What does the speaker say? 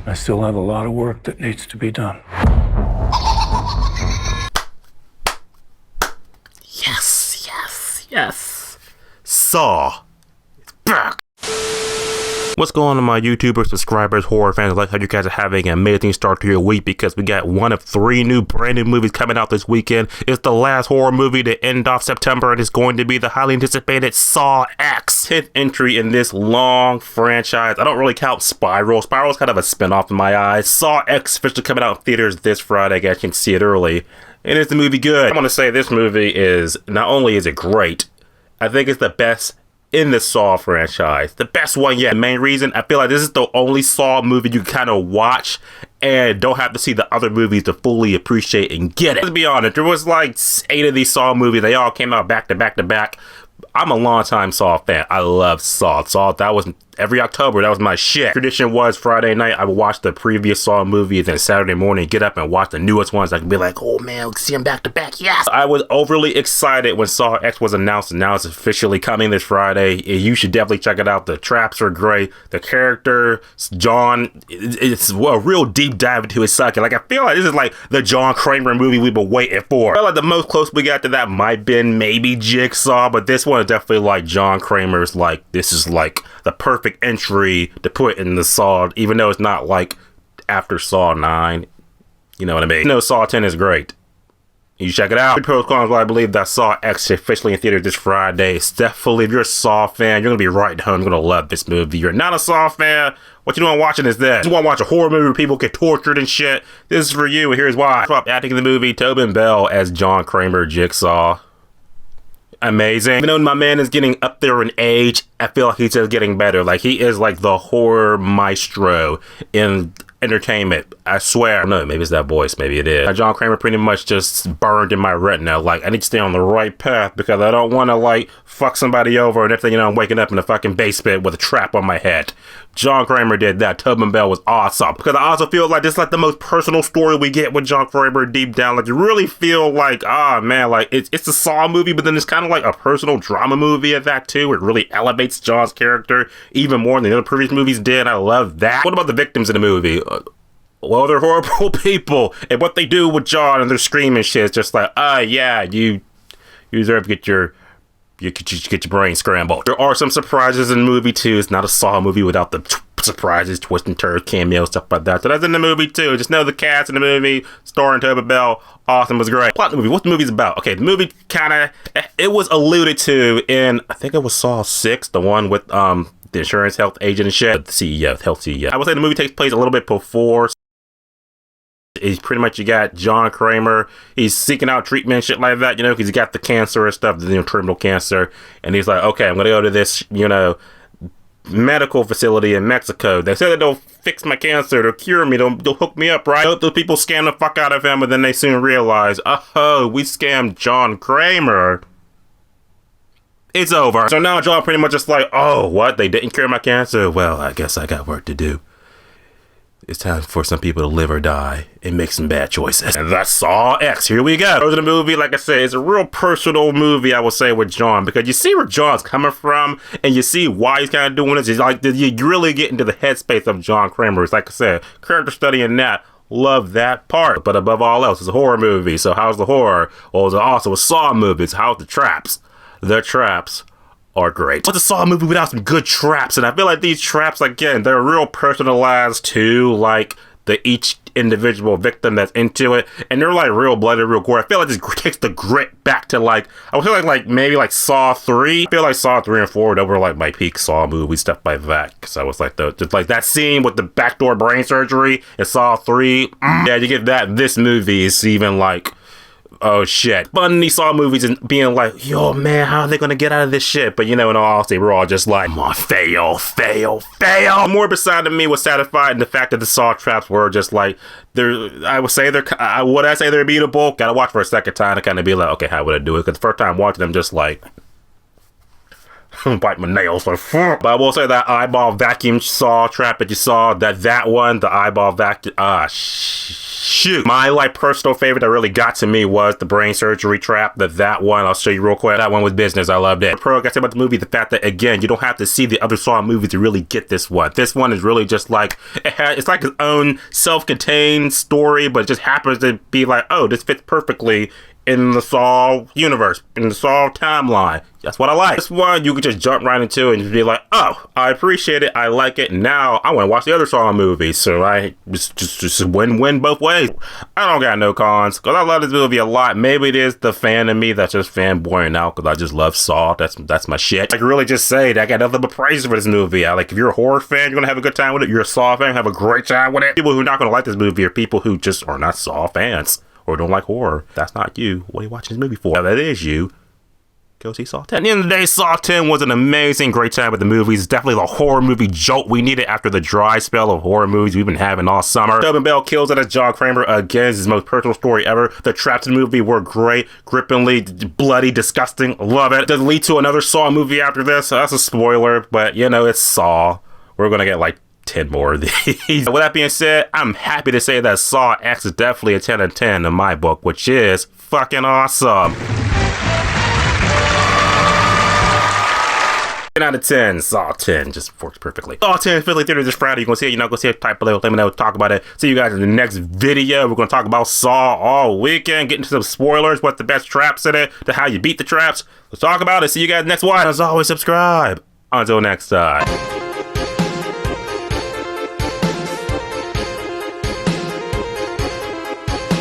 I still have a lot of work that needs to be done. Yes, yes, yes. Saw. It's back. What's going on, my YouTubers, subscribers, horror fans? I like how you guys are having an amazing start to your week because we got one of 3 brand new movies coming out this weekend. It's the last horror movie to end off September, and it's going to be the highly anticipated Saw X, 10th entry in this long franchise. I don't really count Spiral. Spiral's kind of a spinoff in my eyes. Saw X officially coming out in theaters this Friday. I guess you can see it early. And is the movie good? I want to say this movie is, not only is it great, I think it's the best in the Saw franchise. The best one yet. The main reason, I feel like this is the only Saw movie you kind of watch and don't have to see the other movies to fully appreciate and get it. Let's be honest, there was like 8 of these Saw movies. They all came out back to back to back. I'm a longtime Saw fan. I love Saw. That was every October. That was my shit. Tradition was Friday night, I would watch the previous Saw movies, and Saturday morning, get up and watch the newest ones. I could be like, oh man, we can see them back to back. Yes. I was overly excited when Saw X was announced, and now it's officially coming this Friday. You should definitely check it out. The traps are great. The character, John, it's a real deep dive into his psyche. Like, I feel like this is like the John Kramer movie we've been waiting for. I feel like the most close we got to that might have been maybe Jigsaw, but this one is definitely like John Kramer's, like, this is like the perfect entry to put in the Saw, even though it's not like after Saw 9. You know what I mean? No, Saw 10 is great. You check it out. I believe that Saw X is officially in theater this Friday. It's definitely, if you're a Saw fan, you're gonna be right at home. You're gonna love this movie. You're not a Saw fan, what you doing watching is this. You wanna watch a horror movie where people get tortured and shit? This is for you, and here's why. Acting in the movie, Tobin Bell as John Kramer, Jigsaw. Amazing. Even though my man is getting up there in age, I feel like he's just getting better. Like, he is like the horror maestro in entertainment. I swear. I don't know, maybe it's that voice, maybe it is. John Kramer pretty much just burned in my retina. Like, I need to stay on the right path because I don't want to, like, fuck somebody over and everything, you know, I'm waking up in the fucking basement with a trap on my head. John Kramer did that. Tobin Bell was awesome. Because I also feel like this is like the most personal story we get with John Kramer deep down. Like, you really feel like, man, like, it's a Saw movie, but then it's kind of like a personal drama movie at that too. It really elevates John's character even more than the other previous movies did. I love that. What about the victims in the movie? Well, they're horrible people, and what they do with John and their screaming shit is just like, yeah, you deserve to get your brain scrambled. There are some surprises in the movie too. It's not a Saw movie without the surprises, twists and turns, cameos, stuff like that. So that's in the movie too. Just know the cast in the movie, starring Tobin Bell, awesome, was great. Plot of the movie. What the movie's about? Okay, the movie it was alluded to in, I think it was Saw 6, the one with the insurance health agent and shit, the CEO, health CEO. I would say the movie takes place a little bit before. He's pretty much, you got John Kramer, he's seeking out treatment and shit like that, you know, because he got the cancer and stuff, the terminal cancer, and he's like, okay, I'm gonna go to this, you know, medical facility in Mexico. They said that they'll fix my cancer, they'll cure me, they'll hook me up, right? Those people scam the fuck out of him, but then they soon realize, oh, we scammed John Kramer. It's over. So now John pretty much just like, oh, what? They didn't cure my cancer? Well, I guess I got work to do. It's time for some people to live or die and make some bad choices. And that's Saw X. Here we go. Those are the movie, like I said, it's a real personal movie, I would say, with John, because you see where John's coming from and you see why he's kind of doing this. It's like, you really get into the headspace of John Kramer. It's like I said, character study in that. Love that part. But above all else, it's a horror movie. So how's the horror? Well, it's also a Saw movie. So how's the traps? The traps are great. What's a Saw movie without some good traps? And I feel like these traps, again, they're real personalized too, like each individual victim that's into it, and they're like real bloody, real gore. I feel like this takes the grit back to, like, I would feel like maybe like Saw 3. I feel like Saw 3 and 4, they were like my peak Saw movie, stuff like that. Because I was like, just like that scene with the backdoor brain surgery in Saw 3. Yeah, you get that. This movie is even like, oh shit. But in these Saw movies and being like, yo man, how are they gonna get out of this shit? But you know, in all honesty, we're all just like, come on, fail, fail, fail. More beside of me was satisfied in the fact that the Saw traps were just like, I would say they're beatable. Gotta watch for a second time to kind of be like, okay, how would I do it? Because the first time watching them, just like, bite my nails like fuck. But I will say that eyeball vacuum Saw trap that you saw, that one, the eyeball vacuum, shit. shoot. My like personal favorite that really got to me was the brain surgery trap. That one, I'll show you real quick. That one was business. I loved it. Pro, I got to say about the movie, the fact that again, you don't have to see the other Saw movies to really get this one. This one is really just like, it's like its own self-contained story, but it just happens to be like, oh, this fits perfectly in the Saw universe, in the Saw timeline. That's what I like. This one, you could just jump right into it and just be like, oh, I appreciate it. I like it. Now I want to watch the other Saw movies. So I just win-win both ways. I don't got no cons because I love this movie a lot. Maybe it is the fan of me that's just fanboying out because I just love Saw. That's my shit. I can really just say that I got nothing but praise for this movie. If you're a horror fan, you're going to have a good time with it. You're a Saw fan, have a great time with it. People who are not going to like this movie are people who just are not Saw fans or don't like horror. That's not you. What are you watching this movie for? Now, that is you. Go see Saw 10. At the end of the day, Saw 10 was an amazing, great time with the movies. Definitely the horror movie jolt we needed after the dry spell of horror movies we've been having all summer. Tobin Bell kills it as John Kramer again. It's his most personal story ever. The traps in the movie were great, grippingly, bloody, disgusting. Love it. Does it lead to another Saw movie after this? That's a spoiler, but you know, it's Saw. We're gonna get like 10 more of these. With that being said, I'm happy to say that Saw X is definitely a 10 out of 10 in my book, which is fucking awesome. 10 out of 10, Saw 10 just works perfectly. Saw 10 Philly Theater this Friday. You're gonna see it, you're not gonna see it, type below, let me know, talk about it. See you guys in the next video. We're gonna talk about Saw all weekend, get into some spoilers, what the best traps in it, to how you beat the traps. Let's talk about it. See you guys next one. As always, subscribe. Until next time.